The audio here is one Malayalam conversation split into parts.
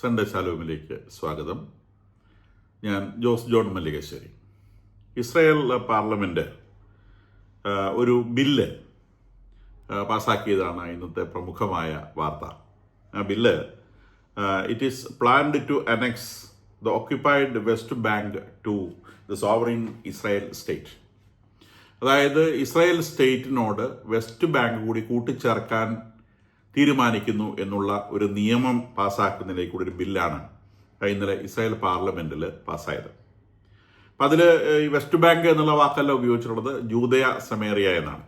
സൺഡേ ശാലോമിലേക്ക് സ്വാഗതം. ഞാൻ ജോസ് ജോൺ മല്ലികശ്ശേരി. ഇസ്രായേൽ പാർലമെൻറ്റ് ഒരു ബില്ല് പാസ്സാക്കിയതാണ് ഇന്നത്തെ പ്രമുഖമായ വാർത്ത. ആ bill it is planned to annex the occupied West Bank to the sovereign Israel state. അതായത് ഇസ്രായേൽ സ്റ്റേറ്റിനോട് വെസ്റ്റ് ബാങ്ക് കൂടി കൂട്ടിച്ചേർക്കാൻ തീരുമാനിക്കുന്നു എന്നുള്ള ഒരു നിയമം പാസ്സാക്കുന്നതിലേക്ക് കൂടി ഒരു ബില്ലാണ് ഇന്നലെ ഇസ്രായേൽ പാർലമെൻറ്റിൽ പാസ്സായത്. അപ്പം അതിൽ ഈ വെസ്റ്റ് ബാങ്ക് എന്നുള്ള വാക്കല്ല ഉപയോഗിച്ചിട്ടുള്ളത്, ജൂദയ സമേറിയ എന്നാണ്.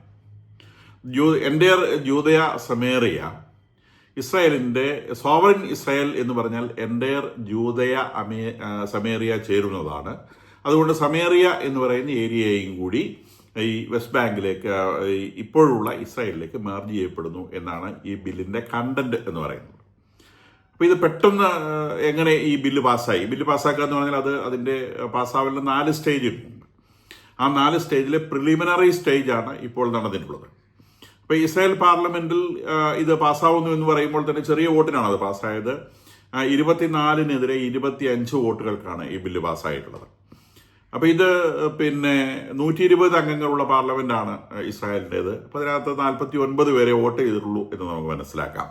എൻ്റെയർ ജൂദയ സമേറിയ ഇസ്രായേലിൻ്റെ സോവറിൻ ഇസ്രായേൽ എന്ന് പറഞ്ഞാൽ എൻ്റെയർ ജൂദയ സമേറിയ ചേരുന്നതാണ്. അതുകൊണ്ട് സമേറിയ എന്ന് പറയുന്ന ഏരിയയും കൂടി ഈ വെസ്റ്റ് ബാങ്കിലേക്ക് ഇപ്പോഴുള്ള ഇസ്രായേലിലേക്ക് മെർജ് ചെയ്യപ്പെടുന്നു എന്നാണ് ഈ ബില്ലിൻ്റെ കണ്ടന്റ് എന്ന് പറയുന്നത്. അപ്പോൾ ഇത് പെട്ടെന്ന് എങ്ങനെ ഈ ബില്ല് പാസ്സായി? ബില്ല് പാസ്സാക്കുക എന്ന് പറഞ്ഞാൽ അതിൻ്റെ പാസ്സാവലിന് 4 സ്റ്റേജുണ്ട്. ആ 4 സ്റ്റേജിലെ പ്രിലിമിനറി സ്റ്റേജാണ് ഇപ്പോൾ നടന്നിട്ടുള്ളത്. അപ്പോൾ ഇസ്രായേൽ പാർലമെൻറ്റിൽ ഇത് പാസ്സാവുന്നു എന്ന് പറയുമ്പോൾ തന്നെ ചെറിയ വോട്ടിനാണ് അത് പാസ്സായത്. 24-നെതിരെ 25 വോട്ടുകൾക്കാണ് ഈ ബില്ല് പാസ്സായിട്ടുള്ളത്. അപ്പോൾ ഇത് 120 അംഗങ്ങളുള്ള പാർലമെൻറ്റാണ് ഇസ്രായേലിൻ്റേത്. അപ്പോൾ അതിനകത്ത് 49 പേരെ വോട്ട് ചെയ്തിട്ടുള്ളൂ എന്ന് നമുക്ക് മനസ്സിലാക്കാം.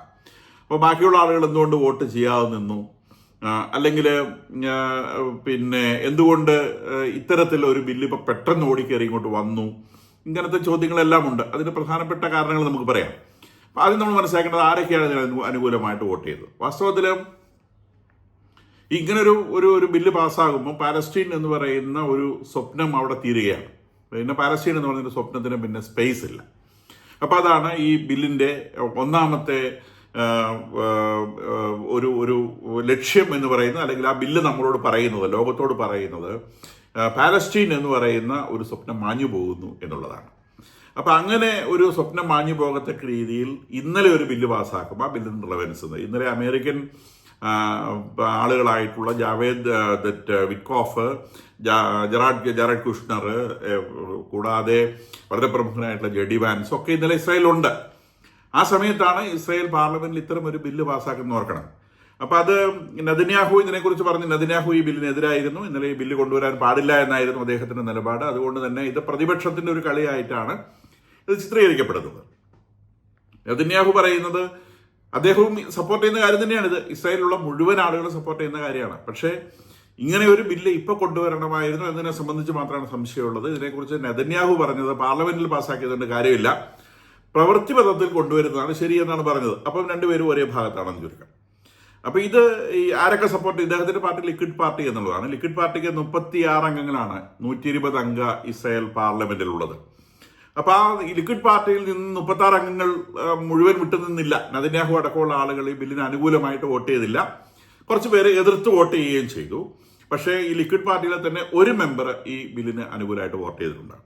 അപ്പോൾ ബാക്കിയുള്ള ആളുകൾ എന്തുകൊണ്ട് വോട്ട് ചെയ്യാതെ നിന്നു, അല്ലെങ്കിൽ എന്തുകൊണ്ട് ഇത്തരത്തിൽ ഒരു ബില്ല് ഇപ്പോൾ പെട്ടെന്ന് ഓടിക്കയറി ഇങ്ങോട്ട് വന്നു, ഇങ്ങനത്തെ ചോദ്യങ്ങളെല്ലാം ഉണ്ട്. അതിന് പ്രധാനപ്പെട്ട കാരണങ്ങൾ നമുക്ക് പറയാം. അപ്പോൾ ആദ്യം നമ്മൾ മനസ്സിലാക്കേണ്ടത് ആരൊക്കെയാണ് ഇതിന് അനുകൂലമായിട്ട് വോട്ട് ചെയ്തത്. വാസ്തവത്തിൽ ഇങ്ങനൊരു ഒരു ബില്ല് പാസ്സാകുമ്പോൾ പാലസ്റ്റീൻ എന്ന് പറയുന്ന ഒരു സ്വപ്നം അവിടെ തീരുകയാണ്. പിന്നെ പാലസ്റ്റീൻ എന്ന് പറയുന്ന സ്വപ്നത്തിന് പിന്നെ സ്പേസ് ഇല്ല. അപ്പോൾ അതാണ് ഈ ബില്ലിൻ്റെ ഒന്നാമത്തെ ഒരു ലക്ഷ്യം എന്ന് പറയുന്നത്, അല്ലെങ്കിൽ ആ ബില്ല് നമ്മളോട് പറയുന്നത്, ലോകത്തോട് പറയുന്നത് പാലസ്റ്റീൻ എന്ന് പറയുന്ന ഒരു സ്വപ്നം മാഞ്ഞു പോകുന്നു എന്നുള്ളതാണ്. അപ്പം അങ്ങനെ ഒരു സ്വപ്നം മാഞ്ഞു പോകത്തക്ക രീതിയിൽ ഇന്നലെ ഒരു ബില്ല് പാസ്സാക്കും. ആ ബില്ലിന് റിലവൻസ് ഇന്നലെ അമേരിക്കൻ ആളുകളായിട്ടുള്ള ജാവേദ് വിറ്റ്കോഫ്, ജറാഡ് കുഷ്ണർ, കൂടാതെ വളരെ പ്രമുഖനായിട്ടുള്ള ജെഡി വാൻസ് ഒക്കെ ഇന്നലെ ഇസ്രായേലുണ്ട്. ആ സമയത്താണ് ഇസ്രായേൽ പാർലമെന്റിൽ ഇത്തരം ഒരു ബില്ല് പാസ്സാക്കുന്നത് ഓർക്കണം. അപ്പോൾ അത് നെതന്യാഹു ഇതിനെക്കുറിച്ച് പറഞ്ഞ് നെതന്യാഹു ഈ ബില്ലിനെതിരായിരുന്നു. ഇന്നലെ ഈ ബില്ല് കൊണ്ടുവരാൻ പാടില്ല എന്നായിരുന്നു അദ്ദേഹത്തിന്റെ നിലപാട്. അതുകൊണ്ട് തന്നെ ഇത് പ്രതിപക്ഷത്തിന്റെ ഒരു കളിയായിട്ടാണ് ഇത് ചിത്രീകരിക്കപ്പെടുന്നത്. നെതന്യാഹു പറയുന്നത് അദ്ദേഹവും സപ്പോർട്ട് ചെയ്യുന്ന കാര്യം തന്നെയാണ്. ഇത് ഇസ്രായേലിലുള്ള മുഴുവൻ ആളുകളും സപ്പോർട്ട് ചെയ്യുന്ന കാര്യമാണ്. പക്ഷേ ഇങ്ങനെ ഒരു ബില്ല് ഇപ്പോൾ കൊണ്ടുവരണമായിരുന്നു എന്നതിനെ സംബന്ധിച്ച് മാത്രമാണ് സംശയമുള്ളത്. ഇതിനെക്കുറിച്ച് നെതന്യാഹു പറഞ്ഞത് പാർലമെന്റിൽ പാസ്സാക്കിയതുകൊണ്ട് കാര്യമില്ല, പ്രവൃത്തി പദത്തിൽ കൊണ്ടുവരുന്നതാണ് ശരിയെന്നാണ് പറഞ്ഞത്. അപ്പം രണ്ടുപേരും ഒരേ ഭാഗത്താണെന്ന് ചുരുക്കം. അപ്പോൾ ഇത് ഈ ആരൊക്കെ സപ്പോർട്ട്, ഇദ്ദേഹത്തിന്റെ പാർട്ടി ലിക്വിഡ് പാർട്ടി എന്നുള്ളതാണ്. ലിക്വിഡ് പാർട്ടിക്ക് 36 അംഗങ്ങളാണ് 120 അംഗ ഇസ്രായേൽ പാർലമെന്റിലുള്ളത്. അപ്പോൾ ആ ലിക്വിഡ് പാർട്ടിയിൽ നിന്ന് 36 അംഗങ്ങൾ മുഴുവൻ വിട്ടുനിന്നില്ല. നെതന്യാഹു അടക്കമുള്ള ആളുകൾ ഈ ബില്ലിന് അനുകൂലമായിട്ട് വോട്ട് ചെയ്തില്ല. കുറച്ച് പേര് എതിർത്ത് വോട്ട് ചെയ്യുകയും ചെയ്തു. പക്ഷേ ഈ ലിക്വിഡ് പാർട്ടിയിലെ തന്നെ ഒരു മെമ്പർ ഈ ബില്ലിന് അനുകൂലമായിട്ട് വോട്ട് ചെയ്തിട്ടുണ്ട്.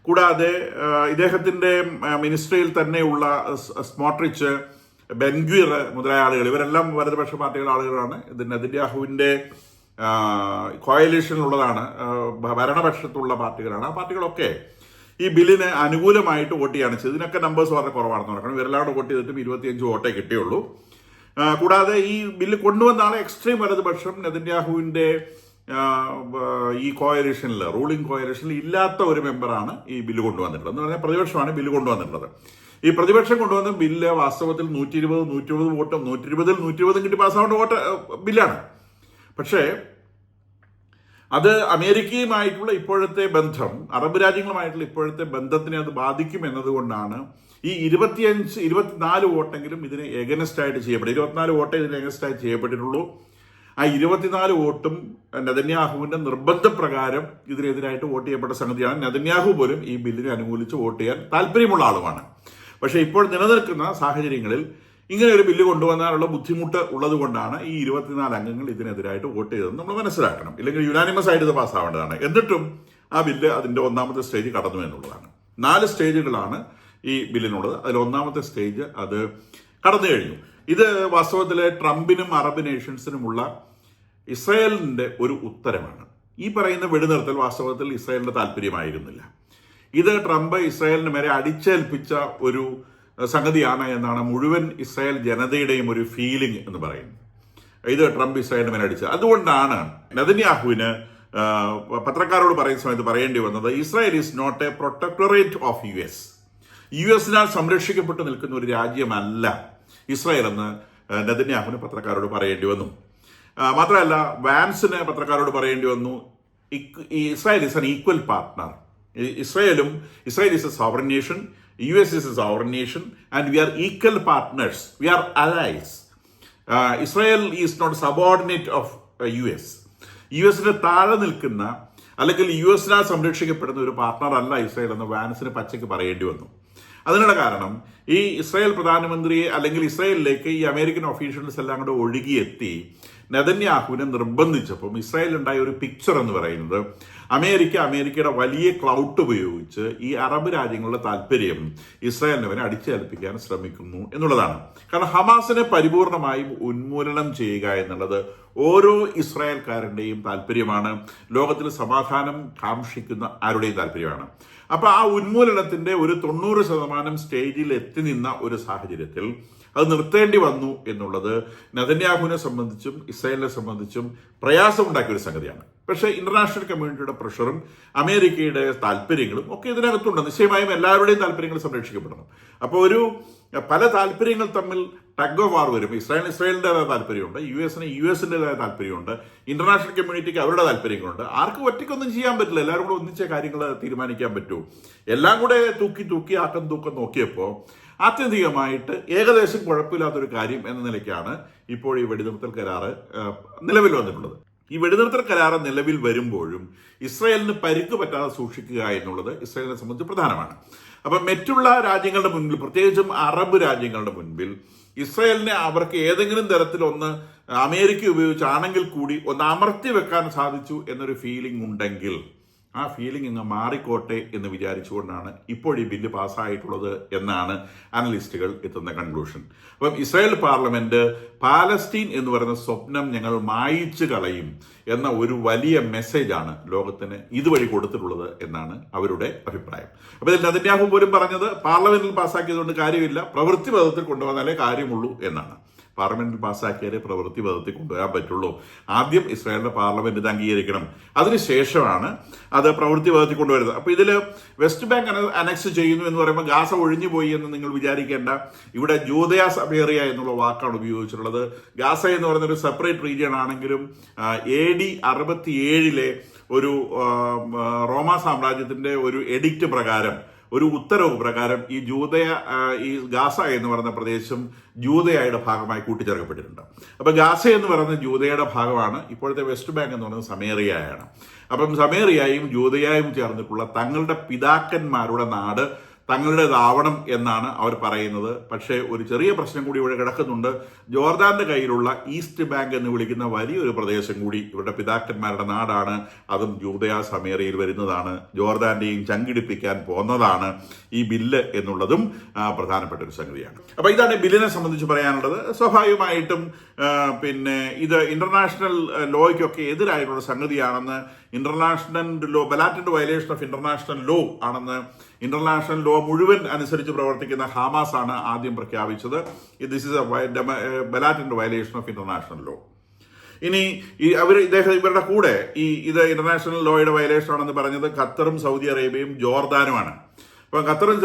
കൂടാതെ ഇദ്ദേഹത്തിന്റെ മിനിസ്ട്രിയിൽ തന്നെയുള്ള സ്മോട്രിച്ച്, ബെൻഗ്വിർ മുതലായ ആളുകൾ, ഇവരെല്ലാം വലതുപക്ഷ പാർട്ടികളുടെ ആളുകളാണ്. ഇത് നെതന്യാഹുവിന്റെ കോയലീഷനിലുള്ളതാണ്, ഭരണപക്ഷത്തുള്ള പാർട്ടികളാണ്. ആ പാർട്ടികളൊക്കെ ഈ ബില്ലിന് അനുകൂലമായിട്ട് വോട്ട് ചെയ്യാണ് ചെയ്തത്. ഇതിനൊക്കെ നമ്പേഴ്സ് വളരെ കുറവാണെന്ന് നോക്കണം. ഇവരെല്ലാം വോട്ട് ചെയ്തിട്ടും 25 വോട്ടേ കിട്ടിയുള്ളൂ. കൂടാതെ ഈ ബില്ല് കൊണ്ടുവന്ന ആളെ എക്സ്ട്രീം വലതുപക്ഷം നെതന്യാഹുവിന്റെ ഈ കോയലീഷനിൽ, റൂളിംഗ് കോയലീഷനിൽ ഇല്ലാത്ത ഒരു മെമ്പറാണ് ഈ ബില്ല് കൊണ്ടുവന്നിട്ടുള്ളത്. എന്ന് പറഞ്ഞാൽ പ്രതിപക്ഷമാണ് ബില്ല് കൊണ്ടുവന്നിട്ടുള്ളത്. ഈ പ്രതിപക്ഷം കൊണ്ടുവന്ന ബില്ല് വാസ്തവത്തിൽ 120 വോട്ടും 120 കിട്ടി പാസ്സാവേണ്ട വോട്ട് ബില്ലാണ്. പക്ഷേ അത് അമേരിക്കയുമായിട്ടുള്ള ഇപ്പോഴത്തെ ബന്ധം, അറബ് രാജ്യങ്ങളുമായിട്ടുള്ള ഇപ്പോഴത്തെ ബന്ധത്തിനെ അത് ബാധിക്കും എന്നതുകൊണ്ടാണ് ഈ 24 വോട്ടെങ്കിലും ഇതിന് എഗനസ്റ്റ് ആയിട്ട് ചെയ്യപ്പെടും. 24 വോട്ടേ ഇതിന് എഗനസ്റ്റ് ആയിട്ട് ചെയ്യപ്പെട്ടിട്ടുള്ളൂ. ആ 24 വോട്ടും നെതന്യാഹുവിന്റെ നിർബന്ധപ്രകാരം ഇതിനെതിരായിട്ട് വോട്ട് ചെയ്യപ്പെട്ട സംഗതിയാണ്. നെതന്യാഹു പോലും ഈ ബില്ലിനെ അനുകൂലിച്ച് വോട്ട് ചെയ്യാൻ താല്പര്യമുള്ള ആളുമാണ്. പക്ഷേ ഇപ്പോൾ നിലനിൽക്കുന്ന സാഹചര്യങ്ങളിൽ ഇങ്ങനെ ഒരു ബില്ല് കൊണ്ടുവന്നാലുള്ള ബുദ്ധിമുട്ട് ഉള്ളത് കൊണ്ടാണ് ഈ 24 അംഗങ്ങൾ ഇതിനെതിരായിട്ട് വോട്ട് ചെയ്തതെന്ന് നമ്മൾ മനസ്സിലാക്കണം. ഇല്ലെങ്കിൽ യുനാനിമസ് ആയിട്ട് ഇത് പാസ്സാവേണ്ടതാണ്. എന്നിട്ടും ആ ബില്ല് അതിന്റെ ഒന്നാമത്തെ സ്റ്റേജ് കടന്നു എന്നുള്ളതാണ്. 4 സ്റ്റേജുകളാണ് ഈ ബില്ലിനുള്ളത്. അതിൽ ഒന്നാമത്തെ സ്റ്റേജ് അത് കടന്നു കഴിഞ്ഞു. ഇത് വാസ്തവത്തിൽ ട്രംപിനും അറബ് നേഷൻസിനുമുള്ള ഇസ്രായേലിന്റെ ഒരു ഉത്തരമാണ്. ഈ പറയുന്ന വെടിനിർത്തൽ വാസ്തവത്തിൽ ഇസ്രായേലിന്റെ താല്പര്യമായിരുന്നില്ല. ഇത് ട്രംപ് ഇസ്രായേലിന് മേലെ അടിച്ചേൽപ്പിച്ച ഒരു സംഗതിയാണ് എന്നാണ് മുഴുവൻ ഇസ്രായേൽ ജനതയുടെയും ഒരു ഫീലിംഗ് എന്ന് പറയുന്നത്. ഇത് ട്രംപ് ഇസ്രായേലിന് മേലെ അടിച്ചത്. അതുകൊണ്ടാണ് നെതന്യാഹുവിന് പത്രക്കാരോട് പറയുന്ന സമയത്ത് പറയേണ്ടി വന്നത് Israel is not a protectorate of U എസിനാൽ സംരക്ഷിക്കപ്പെട്ട് നിൽക്കുന്ന ഒരു രാജ്യമല്ല ഇസ്രായേൽ എന്ന് നെതന്യാഹുവിന് പത്രക്കാരോട് പറയേണ്ടി വന്നു. മാത്രമല്ല വാൻസിന് പത്രക്കാരോട് പറയേണ്ടി വന്നു Israel is an equal partner. Israel is A sovereign nation, US is a sovereign nation, and we are equal partners. We are allies. Israel is not subordinate of US. യുഎസിന് താഴെ നിൽക്കുന്ന അല്ലെങ്കിൽ യുഎസിനാൽ സംരക്ഷിക്കപ്പെടുന്ന ഒരു പാർട്ട്ണർ അല്ല ഇസ്രായേൽ എന്ന് വാൻസിന് പച്ചയ്ക്ക് പറയേണ്ടി വന്നു. അതിനുള്ള കാരണം ഈ ഇസ്രായേൽ പ്രധാനമന്ത്രിയെ അല്ലെങ്കിൽ ഇസ്രായേലിലേക്ക് ഈ അമേരിക്കൻ ഒഫീഷ്യൽസ് എല്ലാം കൂടെ ഒഴുകിയെത്തി നെതന്യാഹുവിനെ നിർബന്ധിച്ചപ്പം ഇസ്രായേലുണ്ടായ ഒരു പിക്ചർ എന്ന് പറയുന്നത് അമേരിക്കയുടെ വലിയ ക്ലൗട്ട് ഉപയോഗിച്ച് ഈ അറബ് രാജ്യങ്ങളുടെ താല്പര്യം ഇസ്രായേലിനെ അടിച്ചേൽപ്പിക്കാൻ ശ്രമിക്കുന്നു എന്നുള്ളതാണ്. കാരണം ഹമാസിനെ പരിപൂർണമായും ഉന്മൂലനം ചെയ്യുക എന്നുള്ളത് ഓരോ ഇസ്രായേൽക്കാരൻ്റെയും താല്പര്യമാണ്. ലോകത്തിൽ സമാധാനം കാക്ഷിക്കുന്ന ആരുടെയും താല്പര്യമാണ്. അപ്പൊ ആ ഉന്മൂലനത്തിന്റെ ഒരു 90% സ്റ്റേജിൽ എത്തി നിന്ന ഒരു സാഹചര്യത്തിൽ അത് നിർത്തേണ്ടി വന്നു എന്നുള്ളത് നെതന്യാഹുവിനെ സംബന്ധിച്ചും ഇസ്രായേലിനെ സംബന്ധിച്ചും പ്രയാസമുണ്ടാക്കിയ ഒരു സംഗതിയാണ്. പക്ഷേ ഇന്റർനാഷണൽ കമ്മ്യൂണിറ്റിയുടെ പ്രഷറും അമേരിക്കയുടെ താല്പര്യങ്ങളും ഒക്കെ ഇതിനകത്തുണ്ട്. നിശ്ചയമായും എല്ലാവരുടെയും താല്പര്യങ്ങൾ സംരക്ഷിക്കപ്പെടണം. അപ്പോൾ ഒരു പല താല്പര്യങ്ങൾ തമ്മിൽ ടഗ് ഓഫ് വാർ വരും. ഇസ്രായേലിൻ്റെതായ താല്പര്യമുണ്ട്, യുഎസിൻ്റെതായ താല്പര്യമുണ്ട്, ഇന്റർനാഷണൽ കമ്മ്യൂണിറ്റിക്ക് അവരുടെ താല്പര്യങ്ങളുണ്ട്. ആർക്കും ഒറ്റയ്ക്കൊന്നും ചെയ്യാൻ പറ്റില്ല. എല്ലാവരും കൂടെ ഒന്നിച്ച കാര്യങ്ങൾ തീരുമാനിക്കാൻ പറ്റൂ. എല്ലാം കൂടെ തൂക്കി ആക്കം തൂക്കം നോക്കിയപ്പോൾ ആത്യന്തികമായിട്ട് ഏകദേശം കുഴപ്പമില്ലാത്തൊരു കാര്യം എന്ന നിലയ്ക്കാണ് ഇപ്പോൾ ഈ വെടിനിർത്തൽ കരാറ് നിലവിൽ വന്നിട്ടുള്ളത്. ഈ വെടിനിർത്തൽ കരാറ് നിലവിൽ വരുമ്പോഴും ഇസ്രായേലിന് പരിക്ക് പറ്റാതെ സൂക്ഷിക്കുക എന്നുള്ളത് ഇസ്രായേലിനെ സംബന്ധിച്ച് പ്രധാനമാണ്. അപ്പം മറ്റുള്ള രാജ്യങ്ങളുടെ മുൻപിൽ, പ്രത്യേകിച്ചും അറബ് രാജ്യങ്ങളുടെ മുൻപിൽ ഇസ്രായേലിനെ അവർക്ക് ഏതെങ്കിലും തരത്തിലൊന്ന് അമേരിക്ക ഉപയോഗിച്ചാണെങ്കിൽ കൂടി ഒന്ന് അമർത്തി വെക്കാൻ സാധിച്ചു എന്നൊരു ഫീലിംഗ് ഉണ്ടെങ്കിൽ ആ ഫീലിംഗ് ഇങ്ങ് മാറിക്കോട്ടെ എന്ന് വിചാരിച്ചുകൊണ്ടാണ് ഇപ്പോൾ ഈ ബില്ല് പാസ്സായിട്ടുള്ളത് എന്നാണ് അനലിസ്റ്റുകൾ എത്തുന്ന കൺക്ലൂഷൻ. അപ്പം ഇസ്രായേൽ പാർലമെന്റ് പാലസ്തീൻ എന്ന് പറയുന്ന സ്വപ്നം ഞങ്ങൾ മായിച്ചു കളയും എന്ന ഒരു വലിയ മെസ്സേജാണ് ലോകത്തിന് ഇതുവഴി കൊടുത്തിട്ടുള്ളത് എന്നാണ് അവരുടെ അഭിപ്രായം. അപ്പോൾ ഇതിൽ നെതന്യാഹു പോലും പറഞ്ഞത് പാർലമെന്റിൽ പാസ്സാക്കിയതുകൊണ്ട് കാര്യമില്ല, പ്രവൃത്തി പദത്തിൽ കൊണ്ടുവന്നാലേ കാര്യമുള്ളൂ എന്നാണ്. പാർലമെന്റിൽ പാസ്സാക്കിയാലേ പ്രവൃത്തി പദത്തിൽ കൊണ്ടുവരാൻ പറ്റുള്ളൂ. ആദ്യം ഇസ്രായേലിന്റെ പാർലമെന്റ് ഇത് അംഗീകരിക്കണം, അതിനുശേഷമാണ് അത് പ്രവൃത്തി പദത്തിൽ കൊണ്ടുവരുന്നത്. അപ്പൊ ഇതിൽ വെസ്റ്റ് ബാങ്ക് അനക്സ് ചെയ്യുന്നു എന്ന് പറയുമ്പോൾ ഗാസ ഒഴിഞ്ഞു പോയി എന്ന് നിങ്ങൾ വിചാരിക്കേണ്ട. ഇവിടെ ജൂദയ സമേറിയ എന്നുള്ള വാക്കാണ് ഉപയോഗിച്ചിട്ടുള്ളത്. ഗാസ എന്ന് പറയുന്ന ഒരു സെപ്പറേറ്റ് റീജിയൻ ആണെങ്കിലും AD 67 ഒരു റോമാ സാമ്രാജ്യത്തിന്റെ ഒരു എഡിക്റ്റ് പ്രകാരം, ഒരു ഉത്തരവ് പ്രകാരം ഈ ഗാസ എന്ന് പറയുന്ന പ്രദേശം ജൂദയയുടെ ഭാഗമായി കൂട്ടിച്ചേർക്കപ്പെട്ടിട്ടുണ്ട്. അപ്പൊ ഗാസ എന്ന് പറയുന്ന ജൂദയയുടെ ഭാഗമാണ്. ഇപ്പോഴത്തെ വെസ്റ്റ് ബാങ്ക് എന്ന് പറയുന്നത് സമേറിയയാണ്. അപ്പം സമേറിയയും ജൂദയയും ചേർന്നിട്ടുള്ള തങ്ങളുടെ പിതാക്കന്മാരുടെ നാട് തങ്ങളുടേതാവണം എന്നാണ് അവർ പറയുന്നത്. പക്ഷേ ഒരു ചെറിയ പ്രശ്നം കൂടി ഇവിടെ കിടക്കുന്നുണ്ട്. ജോർദാന്റെ കയ്യിലുള്ള ഈസ്റ്റ് ബാങ്ക് എന്ന് വിളിക്കുന്ന വലിയൊരു പ്രദേശം കൂടി ഇവരുടെ പിതാക്കന്മാരുടെ നാടാണ്. അതും ജൂദയ സമേറിയയിൽ വരുന്നതാണ്. ജോർദാന്റെയും ചങ്കിടിപ്പിക്കാൻ പോന്നതാണ് ഈ ബില്ല് എന്നുള്ളതും പ്രധാനപ്പെട്ട ഒരു സംഗതിയാണ്. അപ്പൊ ഇതാണ് ബില്ലിനെ സംബന്ധിച്ച് പറയാനുള്ളത്. സ്വാഭാവികമായിട്ടും ഇത് ഇന്റർനാഷണൽ ലോയ്ക്കൊക്കെ എതിരായിട്ടുള്ള സംഗതിയാണെന്ന് international law, blatant violation of international law ആണെന്ന് ഇന്റർനാഷണൽ ലോ മുഴുവൻ അനുസരിച്ച് പ്രവർത്തിക്കുന്ന ഹമാസ് ആണ് ആദ്യം പ്രഖ്യാപിച്ചത്. This is a blatant violation of international law. ഇനി ഇവരുടെ കൂടെ ഇത് ഇന്റർനാഷണൽ ലോയുടെ വയലേഷൻ ആണെന്ന് പറഞ്ഞത് ഖത്തറും സൗദി അറേബ്യയും ജോർദാനുമാണ്. അപ്പം ഖത്തറും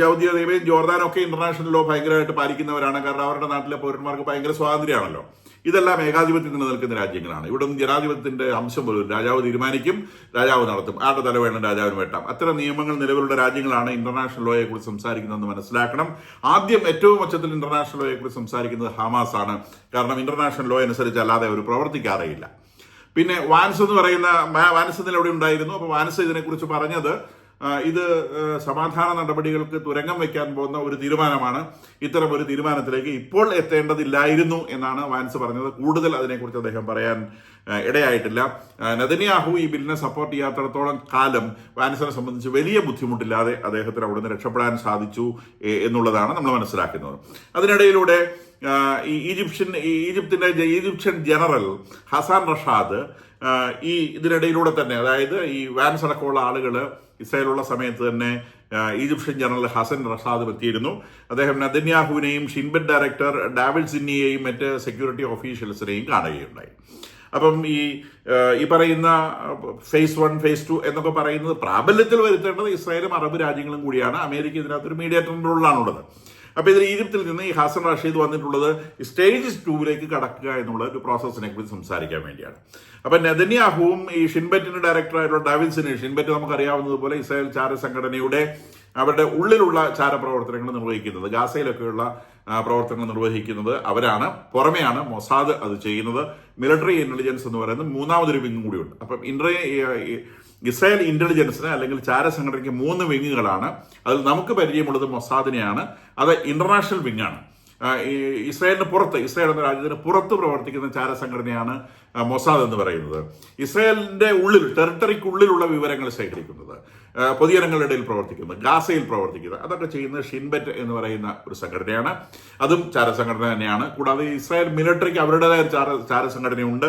സൗദി അറേബ്യയും ജോർദാനും ഒക്കെ ഇന്റർനാഷണൽ ലോ ഭയങ്കരമായിട്ട് പാലിക്കുന്നവരാണ്. കാരണം അവരുടെ നാട്ടിലെ പൗരന്മാർക്ക് ഭയങ്കര സ്വാതന്ത്ര്യമാണല്ലോ. ഇതെല്ലാം ഏകാധിപത്യത്തിൽ നിലനിൽക്കുന്ന രാജ്യങ്ങളാണ്. ഇവിടെ ഒന്നും ജനാധിപത്യത്തിന്റെ അംശം പോലും. രാജാവ് തീരുമാനിക്കും, രാജാവ് നടത്തും, ആരുടെ തല വേണം രാജാവിന് വെട്ടാം. അത്തരം നിയമങ്ങൾ നിലവിലുള്ള രാജ്യങ്ങളാണ് ഇന്റർനാഷണൽ ലോയെ കുറിച്ച് സംസാരിക്കുന്നതെന്ന് മനസ്സിലാക്കണം. ആദ്യം ഏറ്റവും ഉച്ചത്തിൽ ഇന്റർനാഷണൽ ലോയെ കുറിച്ച് സംസാരിക്കുന്നത് ഹമാസ് ആണ്. കാരണം ഇന്റർനാഷണൽ ലോ അനുസരിച്ച് അല്ലാതെ അവർ പ്രവർത്തിക്കാറേയില്ല. പിന്നെ വാൻസ് എന്ന് പറയുന്ന വാൻസ് ഇവിടെ ഉണ്ടായിരുന്നു. അപ്പൊ വാൻസ് ഇതിനെക്കുറിച്ച് പറഞ്ഞത് ഇത് സമാധാന നടപടികൾക്ക് തുരങ്കം വയ്ക്കാൻ പോകുന്ന ഒരു തീരുമാനമാണ്. ഇത്തരം ഒരു തീരുമാനത്തിലേക്ക് ഇപ്പോൾ എത്തേണ്ടതില്ലായിരുന്നു എന്നാണ് വാൻസ് പറഞ്ഞത്. കൂടുതൽ അതിനെക്കുറിച്ച് അദ്ദേഹം പറയാൻ ഇടയായിട്ടില്ല. നെതന്യാഹു ഈ ബില്ലിനെ സപ്പോർട്ട് ചെയ്യാത്തിടത്തോളം കാലം വാൻസിനെ സംബന്ധിച്ച് വലിയ ബുദ്ധിമുട്ടില്ലാതെ അദ്ദേഹത്തിന് അവിടുന്ന് രക്ഷപ്പെടാൻ സാധിച്ചു എന്നുള്ളതാണ് നമ്മൾ മനസ്സിലാക്കുന്നത്. അതിനിടയിലൂടെ ഈജിപ്ഷ്യൻ ജനറൽ ഹസാൻ റഷാദ് ഇതിനിടയിലൂടെ തന്നെ, അതായത് ഈ വാൻസ് അടക്കമുള്ള ആളുകൾ ഇസ്രായേലുള്ള സമയത്ത് തന്നെ ഈജിപ്ഷ്യൻ ജനറൽ ഹസൻ റസാദും എത്തിയിരുന്നു. അദ്ദേഹം നെതന്യാഹുവിനെയും ഷിൻബെറ്റ് ഡയറക്ടർ ഡാവിഡ് സിന്നിയെയും മറ്റ് സെക്യൂരിറ്റി ഓഫീഷ്യൽസിനെയും കാണുകയുണ്ടായി. അപ്പം ഈ പറയുന്ന ഫേസ് 1 ഫേസ് 2 എന്നൊക്കെ പറയുന്നത് പ്രാബല്യത്തിൽ വരുത്തേണ്ടത് ഇസ്രായേലും അറബ് രാജ്യങ്ങളും കൂടിയാണ്. അമേരിക്ക ഇതിനകത്തൊരു മീഡിയേറ്ററിൻ്റെ റോളിലാണുള്ളത്. അപ്പോൾ ഇതിൽ ഈജിപ്തിൽ നിന്ന് ഈ ഹസൻ റഷീദ് വന്നിട്ടുള്ളത് സ്റ്റേജ് 2 കടക്കുക എന്നുള്ള ഒരു പ്രോസസ്സിനെ കുറിച്ച് സംസാരിക്കാൻ വേണ്ടിയാണ്. അപ്പം നെതന്യാഹുവും ഈ ഷിൻബെറ്റിന്റെ ഡയറക്ടറായിട്ടുള്ള ഡാവിഡ് സിനി, ഷിൻബെറ്റ് നമുക്കറിയാവുന്നതുപോലെ ഇസ്രായേൽ ചാര സംഘടനയുടെ അവരുടെ ഉള്ളിലുള്ള ചാരപ്രവർത്തനങ്ങൾ നിർവഹിക്കുന്നത്, ഗാസയിലൊക്കെയുള്ള പ്രവർത്തനങ്ങൾ നിർവഹിക്കുന്നത് അവരാണ്. പുറമെയാണ് മൊസാദ് അത് ചെയ്യുന്നത്. മിലിറ്ററി ഇന്റലിജൻസ് എന്ന് പറയുന്നത് മൂന്നാമതൊരു വിങ് കൂടിയുണ്ട്. അപ്പം ഇസ്രായേൽ ഇന്റലിജൻസിന് അല്ലെങ്കിൽ ചാര സംഘടനയ്ക്ക് 3 വിങ്ങുകളാണ്. അതിൽ നമുക്ക് പരിചയമുള്ളത് മൊസാദിനെയാണ്. അത് ഇന്റർനാഷണൽ വിങ്ങാണ്. ഇസ്രായേലിന് പുറത്ത്, ഇസ്രായേൽ എന്ന രാജ്യത്തിന് പുറത്ത് പ്രവർത്തിക്കുന്ന ചാര സംഘടനയാണ് മൊസാദ് എന്ന് പറയുന്നത്. ഇസ്രായേലിന്റെ ഉള്ളിൽ, ടെറിട്ടറിക്കുള്ളിലുള്ള വിവരങ്ങൾ ശേഖരിക്കുന്നത്, പൊതുജനങ്ങളുടെ ഇടയിൽ പ്രവർത്തിക്കുന്നത്, ഗാസയിൽ പ്രവർത്തിക്കുന്നത്, അതൊക്കെ ചെയ്യുന്നത് ഷിൻബെറ്റ് എന്ന് പറയുന്ന ഒരു സംഘടനയാണ്. അതും ചാര സംഘടന തന്നെയാണ്. കൂടാതെ ഇസ്രായേൽ മിലിറ്ററിക്ക് അവരുടേതായ ചാര സംഘടനയുണ്ട്,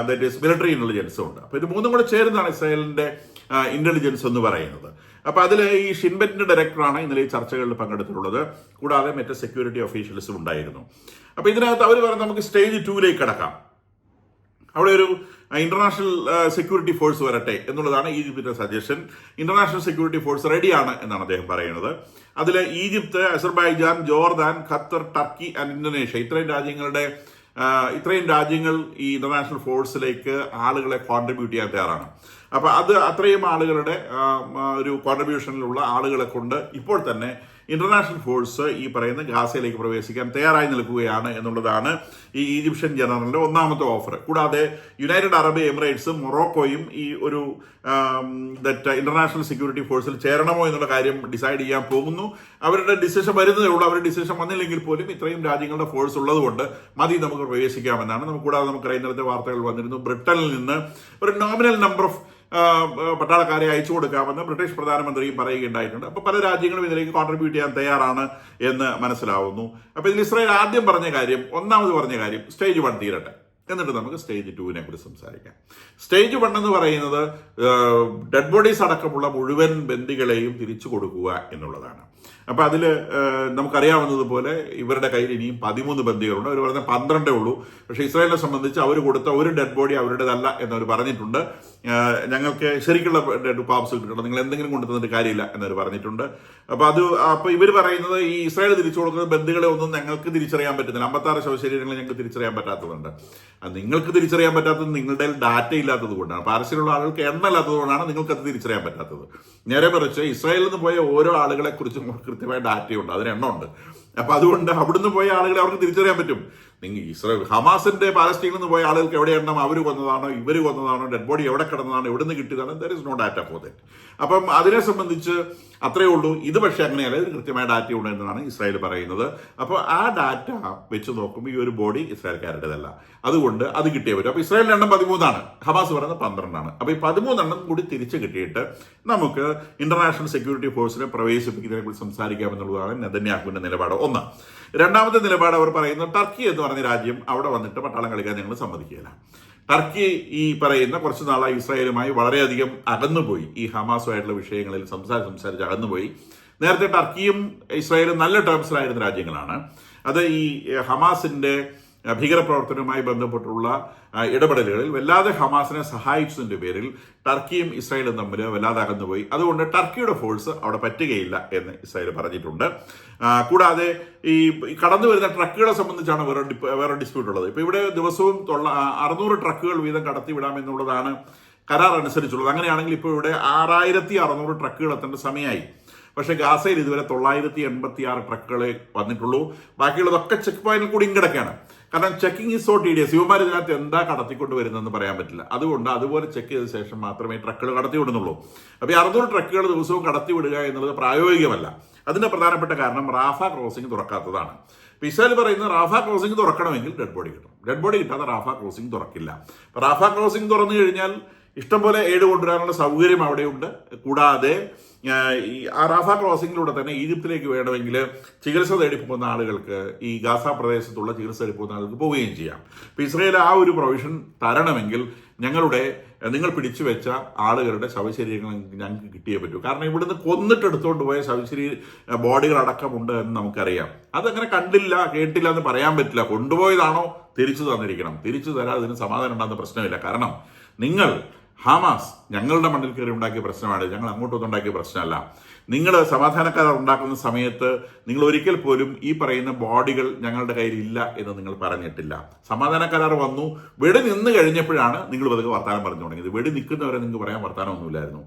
ദാറ്റ് ഈസ് മിലിറ്ററി ഇന്റലിജൻസും ഉണ്ട്. അപ്പോൾ ഇത് 3 കൂടെ ചേരുന്നതാണ് ഇസ്രായേലിന്റെ ഇന്റലിജൻസ് എന്ന് പറയുന്നത്. അപ്പോൾ അതിൽ ഈ ഷിൻബെറ്റിന്റെ ഡയറക്ടറാണ് ഇന്നലെ ഈ ചർച്ചകളിൽ പങ്കെടുത്തിട്ടുള്ളത്. കൂടാതെ മറ്റ് സെക്യൂരിറ്റി ഓഫീഷ്യൽസും ഉണ്ടായിരുന്നു. അപ്പോൾ ഇതിനകത്ത് അവർ പറഞ്ഞ് നമുക്ക് സ്റ്റേജ് 2 കടക്കാം, അവിടെ ഒരു ഇന്റർനാഷണൽ സെക്യൂരിറ്റി ഫോഴ്സ് വരട്ടെ എന്നുള്ളതാണ് ഈജിപ്തിന്റെ സജഷൻ. ഇന്റർനാഷണൽ സെക്യൂരിറ്റി ഫോഴ്സ് റെഡിയാണ് എന്നാണ് അദ്ദേഹം പറയുന്നത്. അതിൽ Egypt, Azerbaijan, Jordan, Qatar, Turkey and Indonesia, ഇത്രയും രാജ്യങ്ങൾ ഈ ഇന്റർനാഷണൽ ഫോഴ്സിലേക്ക് ആളുകളെ കോൺട്രിബ്യൂട്ട് ചെയ്യാൻ തയ്യാറാണ്. അപ്പൊ അത് അത്രയും ആളുകളുടെ ഒരു കോൺട്രിബ്യൂഷനിലുള്ള ആളുകളെ കൊണ്ട് ഇപ്പോൾ തന്നെ ഇന്റർനാഷണൽ ഫോഴ്സ് ഈ പറയുന്ന ഗാസയിലേക്ക് പ്രവേശിക്കാൻ തയ്യാറായി നിൽക്കുകയാണ് എന്നുള്ളതാണ് ഈ ഈജിപ്ഷ്യൻ ജനറലിന്റെ ഒന്നാമത്തെ ഓഫർ. കൂടാതെ യുണൈറ്റഡ് അറബ് എമിറേറ്റ്സും മൊറോക്കോയും ഈ ഒരു ഇന്റർനാഷണൽ സെക്യൂരിറ്റി ഫോഴ്സിൽ ചേരണമോ എന്നുള്ള കാര്യം ഡിസൈഡ് ചെയ്യാൻ പോകുന്നു. അവരുടെ ഡിസിഷൻ വരുന്നതേ ഉള്ളൂ. അവരുടെ ഡിസിഷൻ വന്നില്ലെങ്കിൽ പോലും ഇത്രയും രാജ്യങ്ങളുടെ ഫോഴ്സ് ഉള്ളതുകൊണ്ട് മതി, നമുക്ക് പ്രവേശിക്കാമെന്നാണ്. കൂടാതെ നമുക്ക് ഇന്നലത്തെ വാർത്തകൾ വന്നിരുന്നു, ബ്രിട്ടനിൽ നിന്ന് ഒരു നോമിനൽ നമ്പർ ഓഫ് പട്ടാളക്കാരെ അയച്ചു കൊടുക്കാമെന്ന് ബ്രിട്ടീഷ് പ്രധാനമന്ത്രിയും പറയുകയുണ്ടായിട്ടുണ്ട്. അപ്പോൾ പല രാജ്യങ്ങളും ഇതിലേക്ക് കോൺട്രിബ്യൂട്ട് ചെയ്യാൻ തയ്യാറാണ് എന്ന് മനസ്സിലാവുന്നു. അപ്പോൾ ഇതിൽ ഇസ്രായേൽ ഒന്നാമത് പറഞ്ഞ കാര്യം സ്റ്റേജ് 1 തീരട്ടെ, എന്നിട്ട് നമുക്ക് സ്റ്റേജ് 2 കുറിച്ച് സംസാരിക്കാം. സ്റ്റേജ് 1 എന്ന് പറയുന്നത് ഡെഡ് ബോഡീസ് അടക്കമുള്ള മുഴുവൻ ബന്ദികളെയും തിരിച്ചു കൊടുക്കുക എന്നുള്ളതാണ്. അപ്പൊ അതിൽ നമുക്കറിയാവുന്നതുപോലെ ഇവരുടെ കയ്യിൽ ഇനിയും 13 ബന്ദികളുണ്ട്. അവർ പറഞ്ഞ 12 ഉള്ളൂ. പക്ഷെ ഇസ്രായേലിനെ സംബന്ധിച്ച് അവർ കൊടുത്ത ഒരു ഡെഡ് ബോഡി അവരുടേതല്ല എന്നവർ പറഞ്ഞിട്ടുണ്ട്. ഞങ്ങൾക്ക് ശരിക്കുള്ള ഡെഡ് പാപ്സ് കിട്ടണം, നിങ്ങൾ എന്തെങ്കിലും കൊണ്ടുതന്നിട്ട് കാര്യമില്ല എന്നവർ പറഞ്ഞിട്ടുണ്ട്. അപ്പൊ ഇവർ പറയുന്നത് ഈ ഇസ്രായേൽ തിരിച്ചു കൊടുക്കുന്ന ബന്ദികളെ ഒന്നും ഞങ്ങൾക്ക് തിരിച്ചറിയാൻ പറ്റുന്നില്ല. 56 ശവശരീരങ്ങൾ ഞങ്ങൾക്ക് തിരിച്ചറിയാൻ പറ്റാത്തതുണ്ട്. നിങ്ങൾക്ക് തിരിച്ചറിയാൻ പറ്റാത്തത് നിങ്ങളുടെ ഡാറ്റ ഇല്ലാത്തത് കൊണ്ടാണ്. പാരസ്യമുള്ള ആളുകൾക്ക് എണ്ണല്ലാത്തത് കൊണ്ടാണ് നിങ്ങൾക്കത് തിരിച്ചറിയാൻ പറ്റാത്തത്. നേരെ മറിച്ച് ഇസ്രായേലിൽ നിന്ന് പോയ ഓരോ ആളുകളെ കുറിച്ചും കൃത്യമായ ഡാറ്റയുണ്ട്, അതിന് എണ്ണമുണ്ട്. അപ്പൊ അതുകൊണ്ട് അവിടുന്ന് പോയ ആളുകളെ അവർക്ക് തിരിച്ചറിയാൻ പറ്റും. ഹമാസിന്റെ പാലസ്തീനിൽ നിന്ന് പോയ ആളുകൾക്ക് എവിടെ എണ്ണം, അവർ കൊന്നതാണോ ഇവർ കൊന്നതാണോ, ഡെഡ് ബോഡി എവിടെ കിടന്നതാണോ, എവിടെ നിന്ന് കിട്ടിയതാണ്, there is no data for that. അപ്പം അതിനെ സംബന്ധിച്ച് അത്രയേ ഉള്ളൂ. ഇത് പക്ഷേ അങ്ങനെയല്ല, ഇത് കൃത്യമായ ഡാറ്റ ഉണ്ട് എന്നാണ് ഇസ്രായേൽ പറയുന്നത്. അപ്പോൾ ആ ഡാറ്റ വെച്ച് നോക്കുമ്പോൾ ഈ ഒരു ബോഡി ഇസ്രായേൽക്കാരുടേതല്ല, അതുകൊണ്ട് അത് കിട്ടിയേ പറ്റും. അപ്പോൾ ഇസ്രായേലിന്റെ എണ്ണം 13 ഹമാസ് പറയുന്നത് 12 അപ്പോൾ ഈ 13 കൂടി തിരിച്ചു കിട്ടിയിട്ട് നമുക്ക് ഇന്റർനാഷണൽ സെക്യൂരിറ്റി ഫോഴ്സിനെ പ്രവേശിപ്പിക്കുന്നതിനെ കുറിച്ച് സംസാരിക്കാമെന്നുള്ളതാണ് നെതന്യാഹുവിന്റെ നിലപാട്. ഒന്ന്. രണ്ടാമത്തെ നിലപാട് അവർ പറയുന്നത് ടർക്കി എന്ന് പറഞ്ഞ രാജ്യം അവിടെ വന്നിട്ട് പട്ടാളം കളിക്കാൻ ഞങ്ങൾ സമ്മതിക്കുകയില്ല. ടർക്കി ഈ പറയുന്ന കുറച്ച് നാളായി ഇസ്രായേലുമായി വളരെയധികം അകന്നുപോയി, ഈ ഹമാസുമായിട്ടുള്ള വിഷയങ്ങളിൽ സംസാരിച്ച് അകന്നുപോയി. നേരത്തെ ടർക്കിയും ഇസ്രായേലും നല്ല ടേംസിലായിരുന്ന രാജ്യങ്ങളാണ്. അത് ഈ ഹമാസിന്റെ ഭീകരപ്രവർത്തനവുമായി ബന്ധപ്പെട്ടുള്ള ഇടപെടലുകളിൽ വല്ലാതെ ഹമാസിനെ സഹായിച്ചതിന്റെ പേരിൽ ടർക്കിയും ഇസ്രായേലും തമ്മിൽ വല്ലാതെ അകന്നുപോയി. അതുകൊണ്ട് ടർക്കിയുടെ ഫോഴ്സ് അവിടെ പറ്റുകയില്ല എന്ന് ഇസ്രായേൽ പറഞ്ഞിട്ടുണ്ട്. കൂടാതെ ഈ കടന്നു വരുന്ന ട്രക്കുകളെ സംബന്ധിച്ചാണ് വേറെ ഡിസ്പ്യൂട്ട് ഉള്ളത്. ഇപ്പൊ ഇവിടെ ദിവസവും 600 ട്രക്കുകൾ വീതം കടത്തിവിടാമെന്നുള്ളതാണ് കരാർ അനുസരിച്ചുള്ളത്. അങ്ങനെയാണെങ്കിൽ ഇപ്പോൾ ഇവിടെ 6600 ട്രക്കുകൾ എത്തേണ്ട സമയമായി. പക്ഷെ ഗാസയിൽ ഇതുവരെ 986 ട്രക്കുകളെ വന്നിട്ടുള്ളൂ. ബാക്കിയുള്ളതൊക്കെ ചെക്ക് പോയിന്റിൽ കൂടി ഇങ്ങടക്കാണ്. കാരണം ചെക്കിംഗ് ഈസ് സോ ടീഡിയസ്. ഇവന്മാർ ഇതിനകത്ത് എന്താ കടത്തിക്കൊണ്ട് വരുന്നതെന്ന് പറയാൻ പറ്റില്ല. അതുകൊണ്ട് അതുപോലെ ചെക്ക് ചെയ്ത ശേഷം മാത്രമേ ട്രക്കുകൾ കടത്തിവിടുന്നുള്ളൂ. അപ്പോൾ ഈ 600 ട്രക്കുകൾ ദിവസവും കടത്തിവിടുക എന്നുള്ളത് പ്രായോഗികമല്ല. അതിന്റെ പ്രധാനപ്പെട്ട കാരണം റാഫ ക്രോസിംഗ് തുറക്കാത്തതാണ്. ഇപ്പൊ ഇസ്രായേൽ പറയുന്നത് റാഫ ക്രോസിംഗ് തുറക്കണമെങ്കിൽ ഡെഡ് ബോഡി കിട്ടും. ഡെഡ് ബോഡി കിട്ടാതെ റാഫ ക്രോസിംഗ് തുറക്കില്ല. അപ്പൊ റാഫ ക്രോസിംഗ് തുറന്നു കഴിഞ്ഞാൽ ഇഷ്ടംപോലെ എയ്ഡ് കൊണ്ടുവരാനുള്ള സൗകര്യം അവിടെയുണ്ട്. കൂടാതെ ഈ റാഫ ക്രോസിംഗിലൂടെ തന്നെ ഈജിപ്തിലേക്ക് വേണമെങ്കിൽ ചികിത്സ തേടി പോകുന്ന ആളുകൾക്ക്, ഈ ഗാസ പ്രദേശത്തുള്ള ചികിത്സ തേടി പോകുന്ന ആളുകൾക്ക് പോവുകയും ചെയ്യാം. ഇപ്പൊ ഇസ്രായേൽ ആ ഒരു പ്രൊവിഷൻ തരണമെങ്കിൽ ഞങ്ങളുടെ നിങ്ങൾ പിടിച്ചു വെച്ച ആളുകളുടെ ശവശരീരങ്ങൾ ഞങ്ങൾക്ക് കിട്ടിയേ പറ്റൂ. കാരണം ഇവിടുന്ന് കൊന്നിട്ട് എടുത്തുകൊണ്ട് പോയ ബോഡികളടക്കമുണ്ട് എന്ന് നമുക്കറിയാം. അതങ്ങനെ കണ്ടില്ല കേട്ടില്ല എന്ന് പറയാൻ പറ്റില്ല. കൊണ്ടുപോയതാണോ തിരിച്ചു തന്നിരിക്കണം. തിരിച്ചു തരാതെ അതിന് സമാധാനം ഉണ്ടാകുന്ന പ്രശ്നമില്ല. കാരണം നിങ്ങൾ ഹമാസ് ഞങ്ങളുടെ മണ്ണിൽ കയറി ഉണ്ടാക്കിയ പ്രശ്നമാണ്, ഞങ്ങൾ അങ്ങോട്ടൊന്നും ഉണ്ടാക്കിയ പ്രശ്നമല്ല. നിങ്ങൾ സമാധാനക്കാർ ഉണ്ടാക്കുന്ന സമയത്ത് നിങ്ങൾ ഒരിക്കൽ പോലും ഈ പറയുന്ന ബോഡികൾ ഞങ്ങളുടെ കയ്യിൽ ഇല്ല എന്ന് നിങ്ങൾ പറഞ്ഞിട്ടില്ല. സമാധാനക്കാർ വന്നു, വെടി നിന്ന് കഴിഞ്ഞപ്പോഴാണ് നിങ്ങൾ പതുക്കെ വർത്താനം പറഞ്ഞു തുടങ്ങിയത്. വെടി നിൽക്കുന്നവരെ നിങ്ങൾക്ക് പറയാൻ വർത്താനമൊന്നുമില്ലായിരുന്നു.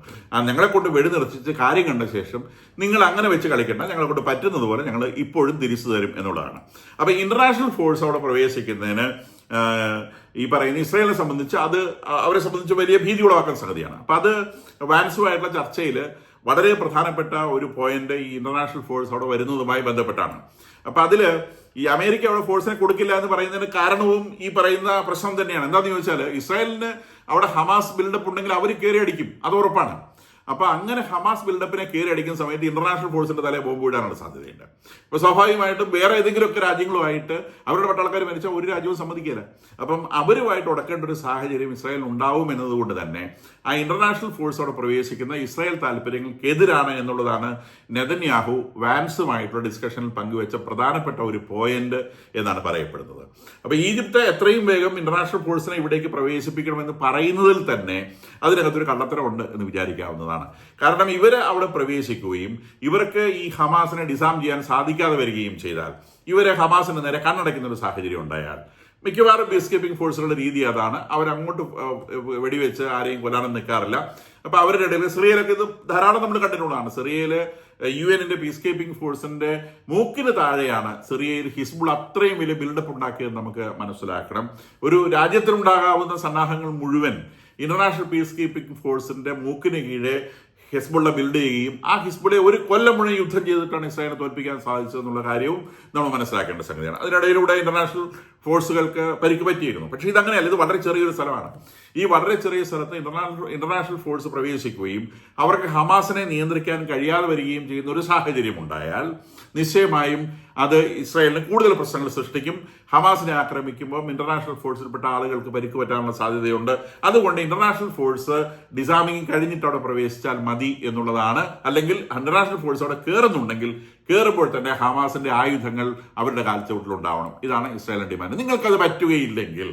ഞങ്ങളെ കൊണ്ട് വെടി നിർത്തിച്ച് കാര്യം കണ്ട ശേഷം നിങ്ങൾ അങ്ങനെ വെച്ച് കളിക്കേണ്ട, ഞങ്ങളെ കൊണ്ട് പറ്റുന്നത് പോലെ ഞങ്ങൾ ഇപ്പോഴും തിരിച്ചു തരും എന്നുള്ളതാണ്. അപ്പോൾ ഇന്റർനാഷണൽ ഫോഴ്സ് അവിടെ പ്രവേശിക്കുന്നതിന് ഈ പറയുന്ന ഇസ്രായേലിനെ സംബന്ധിച്ച് അവരെ സംബന്ധിച്ച് വലിയ ഭീതി ഉളവാക്കുന്ന സംഗതിയാണ്. അപ്പം അത് വാൻസുമായിട്ടുള്ള ചർച്ചയിൽ വളരെ പ്രധാനപ്പെട്ട ഒരു പോയിന്റ് ഈ ഇന്റർനാഷണൽ ഫോഴ്സ് അവിടെ വരുന്നതുമായി ബന്ധപ്പെട്ടാണ്. അപ്പം അതിൽ ഈ അമേരിക്ക അവിടെ ഫോഴ്സിനെ കൊടുക്കില്ല എന്ന് പറയുന്നതിന് കാരണവും ഈ പറയുന്ന പ്രശ്നം തന്നെയാണ്. എന്താണെന്ന് ചോദിച്ചാൽ ഇസ്രായേലിന് അവിടെ ഹമാസ് ബിൽഡപ്പ് ഉണ്ടെങ്കിൽ അവർ കയറി അടിക്കും, അത് ഉറപ്പാണ്. അപ്പൊ അങ്ങനെ ഹമാസ് ബിൽഡപ്പിനെ കയറി അടിക്കുന്ന സമയത്ത് ഇന്റർനാഷണൽ ഫോഴ്സിന്റെ തലയിൽ ബോംബ് വിടാനുള്ള സാധ്യതയുണ്ട്. അപ്പൊ സ്വാഭാവികമായിട്ടും വേറെ ഏതെങ്കിലുമൊക്കെ രാജ്യങ്ങളുമായിട്ട് അവരുടെ പട്ടാളക്കാർ മരിച്ചാൽ ഒരു രാജ്യവും സമ്മതിക്കില്ല. അപ്പം അവരുമായിട്ട് ഉടക്കേണ്ട ഒരു സാഹചര്യം ഇസ്രായേലിന് ഉണ്ടാവും എന്നതുകൊണ്ട് തന്നെ ആ ഇന്റർനാഷണൽ ഫോഴ്സ് അവിടെ പ്രവേശിക്കുന്ന ഇസ്രായേൽ താല്പര്യങ്ങൾക്കെതിരാണ് എന്നുള്ളതാണ് നെതന്യാഹു വാൻസുമായിട്ടുള്ള ഡിസ്കഷനിൽ പങ്കുവെച്ച പ്രധാനപ്പെട്ട ഒരു പോയിന്റ് എന്നാണ് പറയപ്പെടുന്നത്. അപ്പൊ ഈജിപ്ത് എത്രയും വേഗം ഇന്റർനാഷണൽ ഫോഴ്സിനെ ഇവിടേക്ക് പ്രവേശിപ്പിക്കണമെന്ന് പറയുന്നതിൽ തന്നെ അതിനകത്തൊരു കള്ളത്തരമുണ്ട് എന്ന് വിചാരിക്കാവുന്നതാണ്. കാരണം ഇവര് അവിടെ പ്രവേശിക്കുകയും ഇവർക്ക് ഈ ഹമാസിനെ ഡിസാം ചെയ്യാൻ സാധിക്കാതെ വരികയും ചെയ്താൽ, ഇവരെ ഹമാസിന് നേരെ കണ്ണടയ്ക്കുന്ന ഒരു സാഹചര്യം ഉണ്ടായാൽ മിക്കവാറും പീസ് കീപ്പിംഗ് ഫോഴ്സുകളുടെ രീതി അതാണ്. അവരങ്ങോട്ട് വെടിവെച്ച് ആരെയും കൊല്ലാനും നിൽക്കാറില്ല. അപ്പൊ അവരുടെ ഇടയിൽ സിറിയയിലൊക്കെ ഇത് ധാരാളം നമ്മൾ കണ്ടിട്ടുള്ളതാണ്. സിറിയയില് UN പീസ് കീപ്പിംഗ് ഫോഴ്സിന്റെ മൂക്കിന് താഴെയാണ് സിറിയയിൽ ഹിസ്ബുൾ അത്രയും വലിയ ബിൽഡപ്പ് ഉണ്ടാക്കിയത് നമുക്ക് മനസ്സിലാക്കണം. ഒരു രാജ്യത്തിനുണ്ടാകാവുന്ന സന്നാഹങ്ങൾ മുഴുവൻ ഇന്റർനാഷണൽ പീസ് കീപ്പിംഗ് ഫോഴ്സിന്റെ മൂക്കിന് കീഴെ ഹിസ്ബുള്ള ബിൽഡ് ചെയ്യുകയും ആ ഹിസ്ബുളെ ഒരു കൊല്ലം മുഴുവൻ യുദ്ധം ചെയ്തിട്ടാണ് ഇസ്രായേലിനെ തോൽപ്പിക്കാൻ സാധിച്ചതെന്നുള്ള കാര്യവും നമ്മൾ മനസ്സിലാക്കേണ്ട സംഗതിയാണ്. അതിനിടയിലൂടെ ഇന്റർനാഷണൽ ഫോഴ്സുകൾക്ക് പരിക്ക് പറ്റിയിരുന്നു. പക്ഷേ ഇതങ്ങനെയല്ല, ഇത് വളരെ ചെറിയൊരു സ്ഥലമാണ്. ഈ വളരെ ചെറിയ സ്ഥലത്ത് ഇന്റർനാഷണൽ ഫോഴ്സ് പ്രവേശിക്കുകയും അവർക്ക് ഹമാസിനെ നിയന്ത്രിക്കാൻ കഴിയാതെ വരികയും ചെയ്യുന്ന ഒരു സാഹചര്യം ഉണ്ടായാൽ നിശ്ചയമായും അത് ഇസ്രായേലിന് കൂടുതൽ പ്രശ്നങ്ങൾ സൃഷ്ടിക്കും. ഹമാസിനെ ആക്രമിക്കുമ്പോൾ ഇന്റർനാഷണൽ ഫോഴ്സിൽപ്പെട്ട ആളുകൾക്ക് പരിക്ക് പറ്റാനുള്ള സാധ്യതയുണ്ട്. അതുകൊണ്ട് ഇന്റർനാഷണൽ ഫോഴ്സ് ഡിസാമിങ് കഴിഞ്ഞിട്ട് അവിടെ പ്രവേശിച്ചാൽ മതി എന്നുള്ളതാണ്. അല്ലെങ്കിൽ ഇന്റർനാഷണൽ ഫോഴ്സ് അവിടെ കയറുന്നുണ്ടെങ്കിൽ കയറുമ്പോൾ തന്നെ ഹമാസിന്റെ ആയുധങ്ങൾ അവരുടെ കാൽച്ചുവട്ടിലുണ്ടാവണം. ഇതാണ് ഇസ്രായേലിന്റെ ഡിമാൻഡ്. നിങ്ങൾക്കത് പറ്റുകയില്ലെങ്കിൽ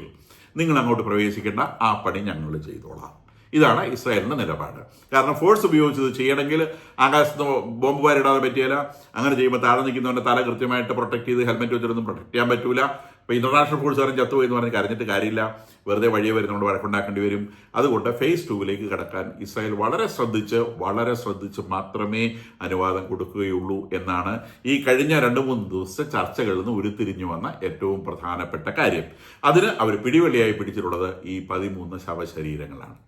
നിങ്ങൾ അങ്ങോട്ട് പ്രവേശിക്കേണ്ട, ആ പണി ഞങ്ങൾ ചെയ്തോളാം. ഇതാണ് ഇസ്രായേലിന്റെ നിലപാട്. കാരണം ഫോഴ്സ് ഉപയോഗിച്ചത് ചെയ്യണമെങ്കിൽ ആകാശത്ത് ബോംബ് വാരിടാതെ പറ്റിയാല. അങ്ങനെ ചെയ്യുമ്പോൾ താഴെ നിൽക്കുന്നവന്റെ തല കൃത്യമായിട്ട് പ്രൊട്ടക്ട് ചെയ്ത് ഹെൽമെറ്റ് വെച്ചിട്ടൊന്നും പ്രൊട്ടക്ട് ചെയ്യാൻ പറ്റൂല. ഇപ്പൊ ഇന്റർനാഷണൽ ഫോഴ്സുകാരൻ ചത്തുപോയി എന്ന് പറഞ്ഞ് കരഞ്ഞിട്ട് കാര്യമില്ല, വെറുതെ വഴിയെ വരുന്നതുകൊണ്ട് വഴക്കുണ്ടാക്കേണ്ടി വരും. അതുകൊണ്ട് ഫേസ് 2 കടക്കാൻ ഇസ്രായേൽ വളരെ ശ്രദ്ധിച്ച് മാത്രമേ അനുവാദം കൊടുക്കുകയുള്ളൂ എന്നാണ് ഈ കഴിഞ്ഞ 2-3 ദിവസത്തെ ചർച്ചകളിൽ നിന്ന് ഉരുത്തിരിഞ്ഞു വന്ന ഏറ്റവും പ്രധാനപ്പെട്ട കാര്യം. അതിന് അവർ പിടിവള്ളിയായി പിടിച്ചിട്ടുള്ളത് ഈ 13 ശവശരീരങ്ങളാണ്.